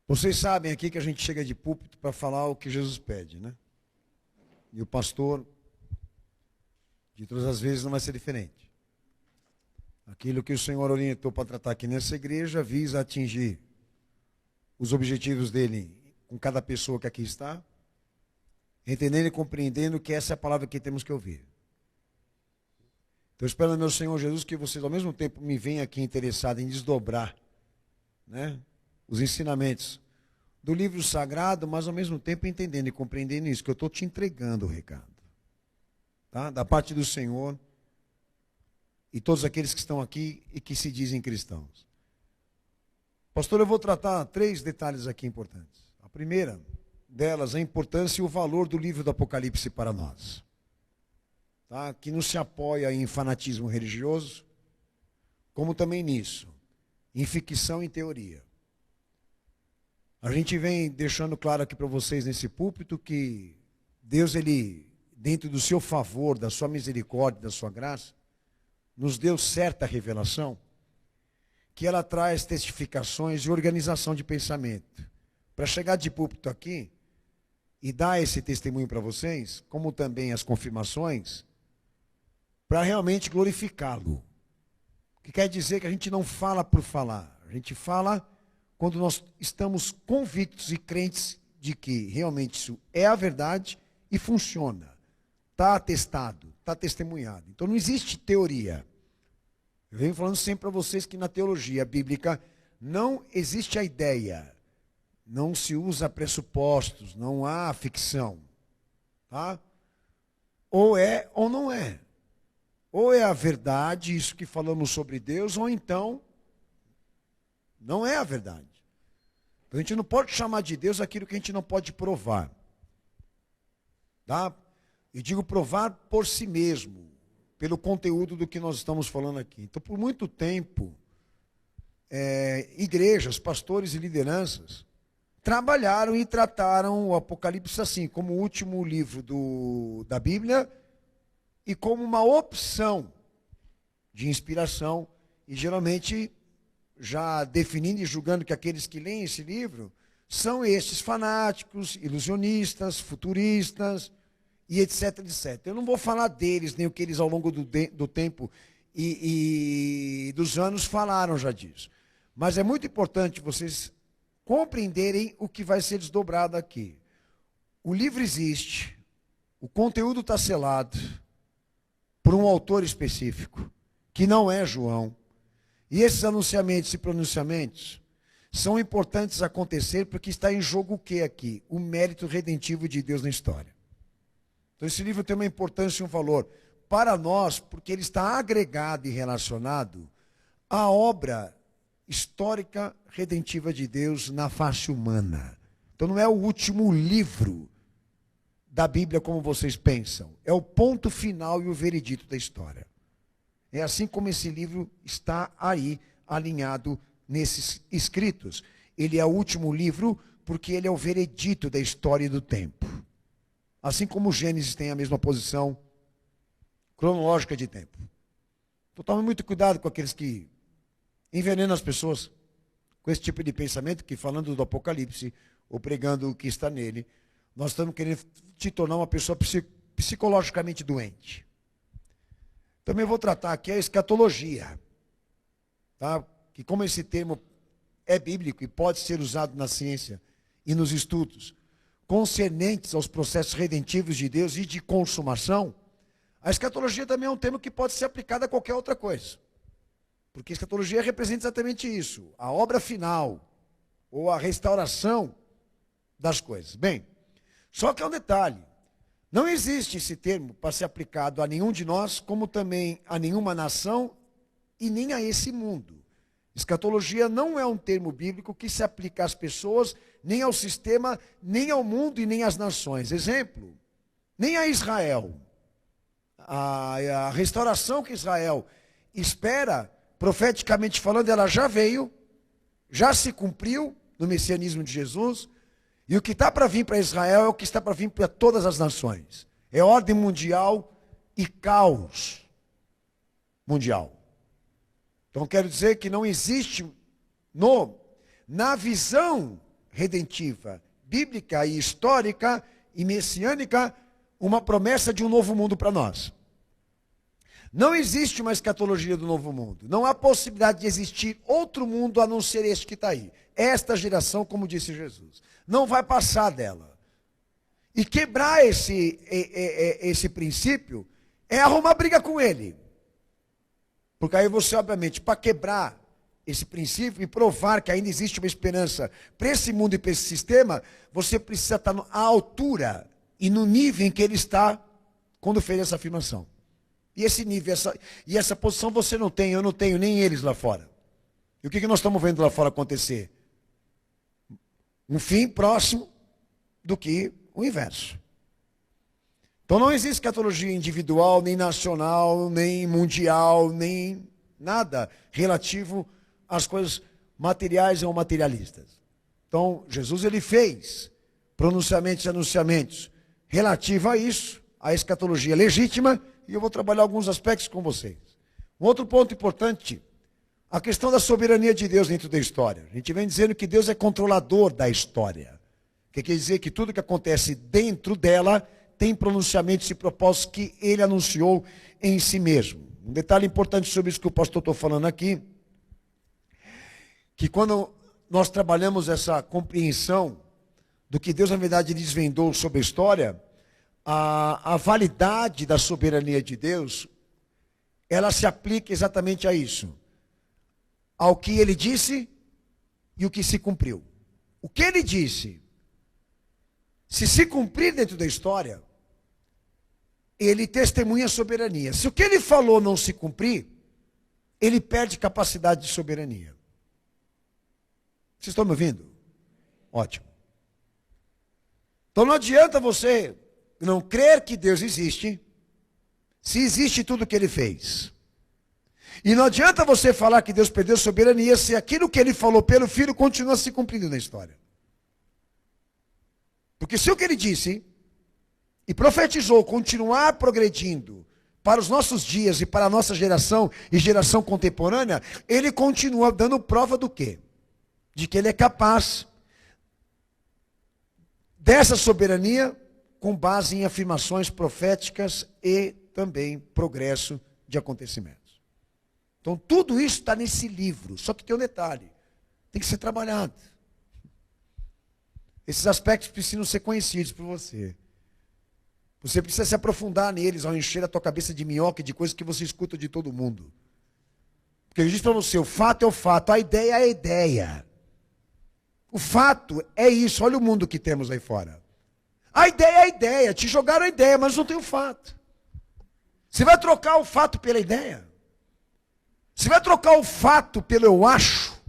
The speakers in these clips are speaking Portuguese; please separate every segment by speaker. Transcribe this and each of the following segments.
Speaker 1: Vocês sabem aqui que a gente chega de púlpito para falar o que Jesus pede, né? E o pastor, de todas as vezes, não vai ser diferente. Aquilo que o Senhor orientou para tratar aqui nessa igreja visa atingir os objetivos dele com cada pessoa que aqui está, entendendo e compreendendo que essa é a palavra que temos que ouvir. Então, eu espero no meu Senhor Jesus que vocês, ao mesmo tempo, me venham aqui interessados em desdobrar, né, os ensinamentos do livro sagrado, mas ao mesmo tempo entendendo e compreendendo isso, que eu estou te entregando o recado, tá? Da parte do Senhor e todos aqueles que estão aqui e que se dizem cristãos. Pastor, eu vou tratar 3 detalhes aqui importantes. A primeira delas, a importância e o valor do livro do Apocalipse para nós, tá? Que não se apoia em fanatismo religioso, como também nisso, em ficção e teoria. A gente vem deixando claro aqui para vocês nesse púlpito que Deus, ele, dentro do seu favor, da sua misericórdia, da sua graça, nos deu certa revelação, que ela traz testificações e organização de pensamento. Para chegar de púlpito aqui e dar esse testemunho para vocês, como também as confirmações, para realmente glorificá-lo. O que quer dizer que a gente não fala por falar, a gente fala quando nós estamos convictos e crentes de que realmente isso é a verdade e funciona. Está atestado, está testemunhado. Então não existe teoria. Eu venho falando sempre para vocês que na teologia bíblica não existe a ideia. Não se usa pressupostos, não há ficção. Tá? Ou é ou não é. Ou é a verdade, isso que falamos sobre Deus, ou então não é a verdade. A gente não pode chamar de Deus aquilo que a gente não pode provar. Tá? E digo provar por si mesmo, pelo conteúdo do que nós estamos falando aqui. Então, por muito tempo, igrejas, pastores e lideranças trabalharam e trataram o Apocalipse assim, como o último livro da Bíblia e como uma opção de inspiração, e geralmente já definindo e julgando que aqueles que leem esse livro são estes fanáticos, ilusionistas, futuristas, e etc, etc. Eu não vou falar deles, nem o que eles ao longo do tempo e dos anos falaram já disso. Mas é muito importante vocês compreenderem o que vai ser desdobrado aqui. O livro existe, o conteúdo está selado por um autor específico, que não é João. E esses anunciamentos e pronunciamentos são importantes acontecer porque está em jogo o que aqui? O mérito redentivo de Deus na história. Então esse livro tem uma importância e um valor para nós, porque ele está agregado e relacionado à obra histórica redentiva de Deus na face humana. Então não é o último livro da Bíblia como vocês pensam. É o ponto final e o veredito da história. É assim como esse livro está aí, alinhado nesses escritos. Ele é o último livro porque ele é o veredito da história e do tempo. Assim como o Gênesis tem a mesma posição cronológica de tempo. Então tome muito cuidado com aqueles que envenenam as pessoas com esse tipo de pensamento, que falando do Apocalipse, ou pregando o que está nele, nós estamos querendo te tornar uma pessoa psicologicamente doente. Também vou tratar aqui a escatologia, tá? Que como esse termo é bíblico e pode ser usado na ciência e nos estudos concernentes aos processos redentivos de Deus e de consumação, a escatologia também é um termo que pode ser aplicado a qualquer outra coisa. Porque a escatologia representa exatamente isso, a obra final, ou a restauração das coisas. Bem, só que é um detalhe, não existe esse termo para ser aplicado a nenhum de nós, como também a nenhuma nação e nem a esse mundo. Escatologia não é um termo bíblico que se aplica às pessoas, nem ao sistema, nem ao mundo e nem às nações. Exemplo, nem a Israel. A restauração que Israel espera, profeticamente falando, ela já veio, já se cumpriu no messianismo de Jesus, e o que está para vir para Israel é o que está para vir para todas as nações. É ordem mundial e caos mundial. Então quero dizer que não existe na visão redentiva, bíblica e histórica e messiânica, uma promessa de um novo mundo para nós. Não existe uma escatologia do novo mundo. Não há possibilidade de existir outro mundo a não ser este que está aí. Esta geração, como disse Jesus, não vai passar dela. E quebrar esse princípio é arrumar briga com ele. Porque aí você, obviamente, para quebrar esse princípio e provar que ainda existe uma esperança para esse mundo e para esse sistema, você precisa estar à altura e no nível em que ele está quando fez essa afirmação. E esse nível, essa posição você não tem, eu não tenho, nem eles lá fora. E o que nós estamos vendo lá fora acontecer? Um fim próximo do que o inverso. Então não existe escatologia individual, nem nacional, nem mundial, nem nada relativo às coisas materiais ou materialistas. Então Jesus ele fez pronunciamentos e anunciamentos relativos a isso, a escatologia legítima, e eu vou trabalhar alguns aspectos com vocês. Um outro ponto importante, a questão da soberania de Deus dentro da história. A gente vem dizendo que Deus é controlador da história. Que quer dizer que tudo que acontece dentro dela tem pronunciamentos e propósitos que ele anunciou em si mesmo. Um detalhe importante sobre isso que o pastor está falando aqui, que quando nós trabalhamos essa compreensão do que Deus, na verdade, desvendou sobre a história, a validade da soberania de Deus, ela se aplica exatamente a isso. Ao que ele disse e o que se cumpriu. O que ele disse, se cumprir dentro da história, ele testemunha a soberania. Se o que ele falou não se cumprir, ele perde capacidade de soberania. Vocês estão me ouvindo? Ótimo. Então não adianta você não crer que Deus existe, se existe tudo o que ele fez. E não adianta você falar que Deus perdeu soberania, se aquilo que ele falou pelo Filho continua se cumprindo na história. Porque se o que ele disse e profetizou continuar progredindo para os nossos dias e para a nossa geração e geração contemporânea, ele continua dando prova do quê? De que ele é capaz dessa soberania com base em afirmações proféticas e também progresso de acontecimentos. Então tudo isso está nesse livro, só que tem um detalhe, tem que ser trabalhado. Esses aspectos precisam ser conhecidos por você. Você precisa se aprofundar neles ao encher a tua cabeça de minhoca e de coisas que você escuta de todo mundo. Porque eu disse para você, o fato é o fato, a ideia é a ideia. O fato é isso, olha o mundo que temos aí fora. A ideia é a ideia, te jogaram a ideia, mas não tem o fato. Você vai trocar o fato pela ideia? Você vai trocar o fato pelo eu acho?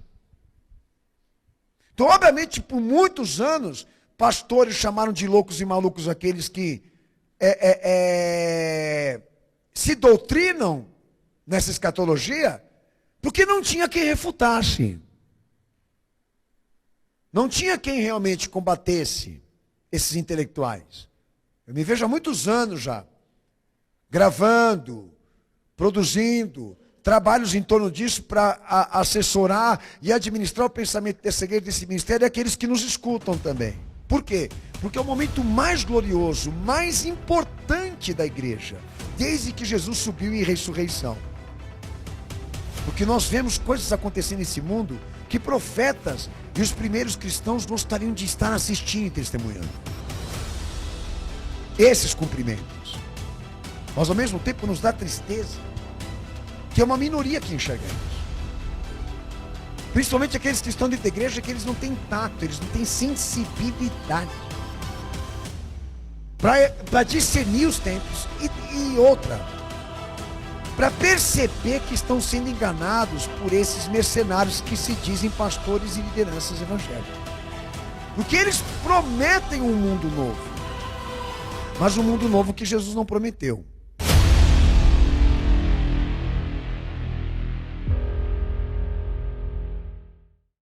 Speaker 1: Então, obviamente, por muitos anos, pastores chamaram de loucos e malucos aqueles que se doutrinam nessa escatologia, porque não tinha quem refutasse. Não tinha quem realmente combatesse esses intelectuais. Eu me vejo há muitos anos já, gravando, produzindo, trabalhos em torno disso para assessorar e administrar o pensamento dessa igreja, desse ministério, e aqueles que nos escutam também. Por quê? Porque é o momento mais glorioso, mais importante da igreja, desde que Jesus subiu em ressurreição. Porque nós vemos coisas acontecendo nesse mundo que profetas e os primeiros cristãos gostariam de estar assistindo e testemunhando. Esses cumprimentos. Mas ao mesmo tempo nos dá tristeza, que é uma minoria que enxerga isso. Principalmente aqueles que estão dentro da igreja, que eles não têm tato, eles não têm sensibilidade para discernir os tempos e outra, para perceber que estão sendo enganados por esses mercenários que se dizem pastores e lideranças evangélicas. Porque eles prometem um mundo novo, mas um mundo novo que Jesus não prometeu.